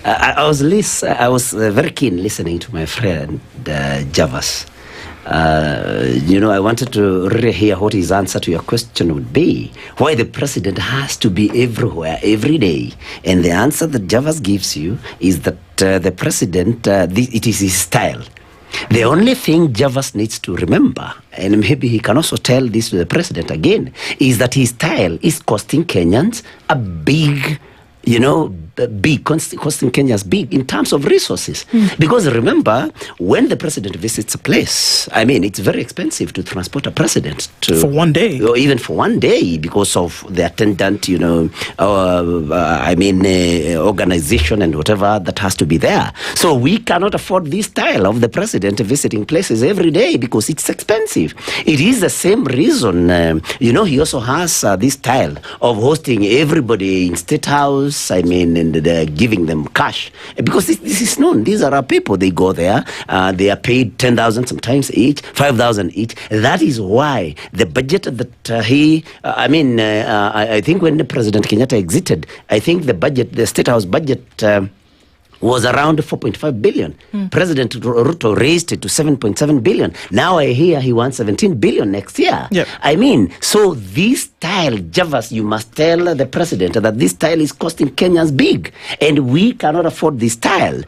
I was very keen listening to my friend Javas. I wanted to really hear what his answer to your question would be. Why the president has to be everywhere, every day. And the answer that Javas gives you is that the president, it is his style. The only thing Javas needs to remember, and maybe he can also tell this to the president again, is that his style is costing Kenyans a big, costing Kenyans big in terms of resources. Because remember, when the president visits a place, it's very expensive to transport a president for one day. Or even for one day because of the attendant, organization and whatever that has to be there. So we cannot afford this style of the president visiting places every day because it's expensive. It is the same reason, he also has this style of hosting everybody in State House, and giving them cash. Because this is known. These are our people. They go there. They are paid 10,000 sometimes each, 5,000 each. That is why the budget that I think when the President Kenyatta exited, I think the State House budget was around 4.5 billion. President Ruto raised it to 7.7 billion. Now I hear he wants 17 billion next year. Yep. So this style, Javas, you must tell the president that this style is costing Kenyans big. And we cannot afford this style.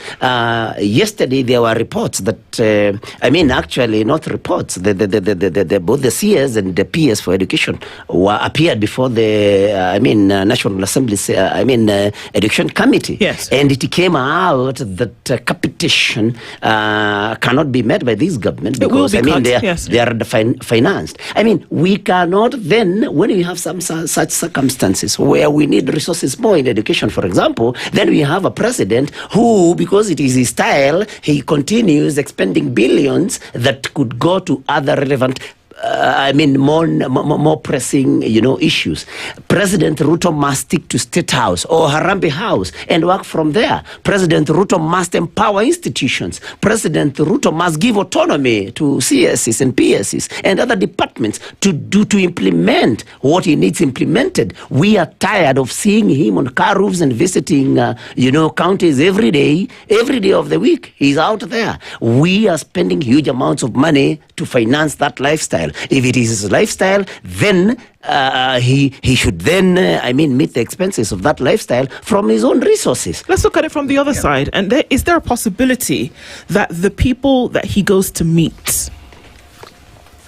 Yesterday there were reports that, actually not reports, both the CS and the PS for education appeared before the, National Assembly's, Education Committee. Yes. And it came out that capitation cannot be met by this government because they are financed. We cannot then, when we have some such circumstances where we need resources more in education, for example, then we have a president who, because it is his style, he continues expending billions that could go to other relevant more pressing, issues. President Ruto must stick to State House or Harambee House and work from there. President Ruto must empower institutions. President Ruto must give autonomy to CSs and PSs and other departments to implement what he needs implemented. We are tired of seeing him on car roofs and visiting, counties every day of the week. He's out there. We are spending huge amounts of money to finance that lifestyle. If it is his lifestyle, then he should then, meet the expenses of that lifestyle from his own resources. Let's look at it from the other side. And is there a possibility that the people that he goes to meet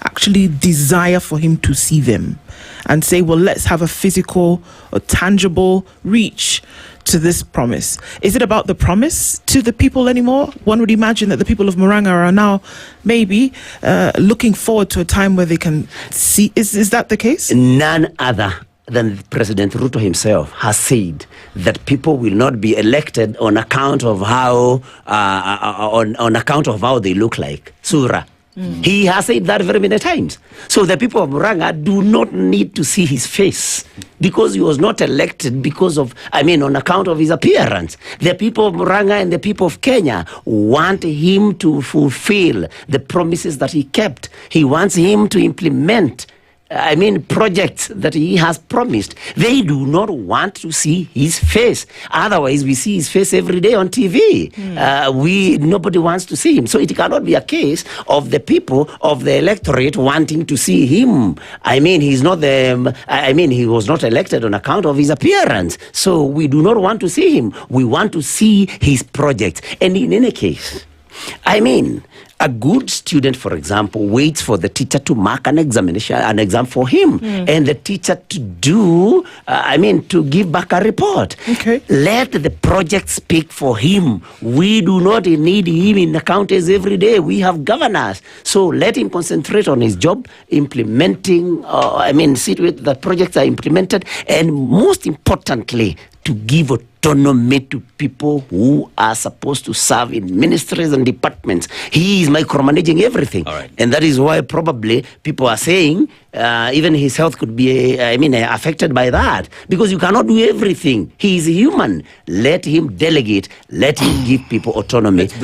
actually desire for him to see them and say, well, let's have a physical or tangible reach to this promise? Is it about the promise to the people anymore? One would imagine that the people of Murang'a are now maybe looking forward to a time where they can see. Is that the case? None other than President Ruto himself has said that people will not be elected on account of how they look like. Surah. He has said that very many times. So the people of Murang'a do not need to see his face because he was not elected because of, on account of his appearance. The people of Murang'a and the people of Kenya want him to fulfill the promises that he kept. He wants him to implement projects that he has promised. They do not want to see his face. Otherwise, we see his face every day on TV. Nobody wants to see him. So it cannot be a case of the people of the electorate wanting to see him. He's not he was not elected on account of his appearance. So we do not want to see him. We want to see his projects. And in any case, a good student, for example, waits for the teacher to mark an exam for him, and the teacher to to give back a report. Okay. Let the project speak for him. We do not need him in the counties every day. We have governors. So let him concentrate on his job, implementing, see to it that projects are implemented, and most importantly, to give autonomy to people who are supposed to serve in ministries and departments. He is micromanaging everything. All right. And that is why probably people are saying even his health could be affected by that, because you cannot do everything. He is human. Let him delegate. Let him give people autonomy.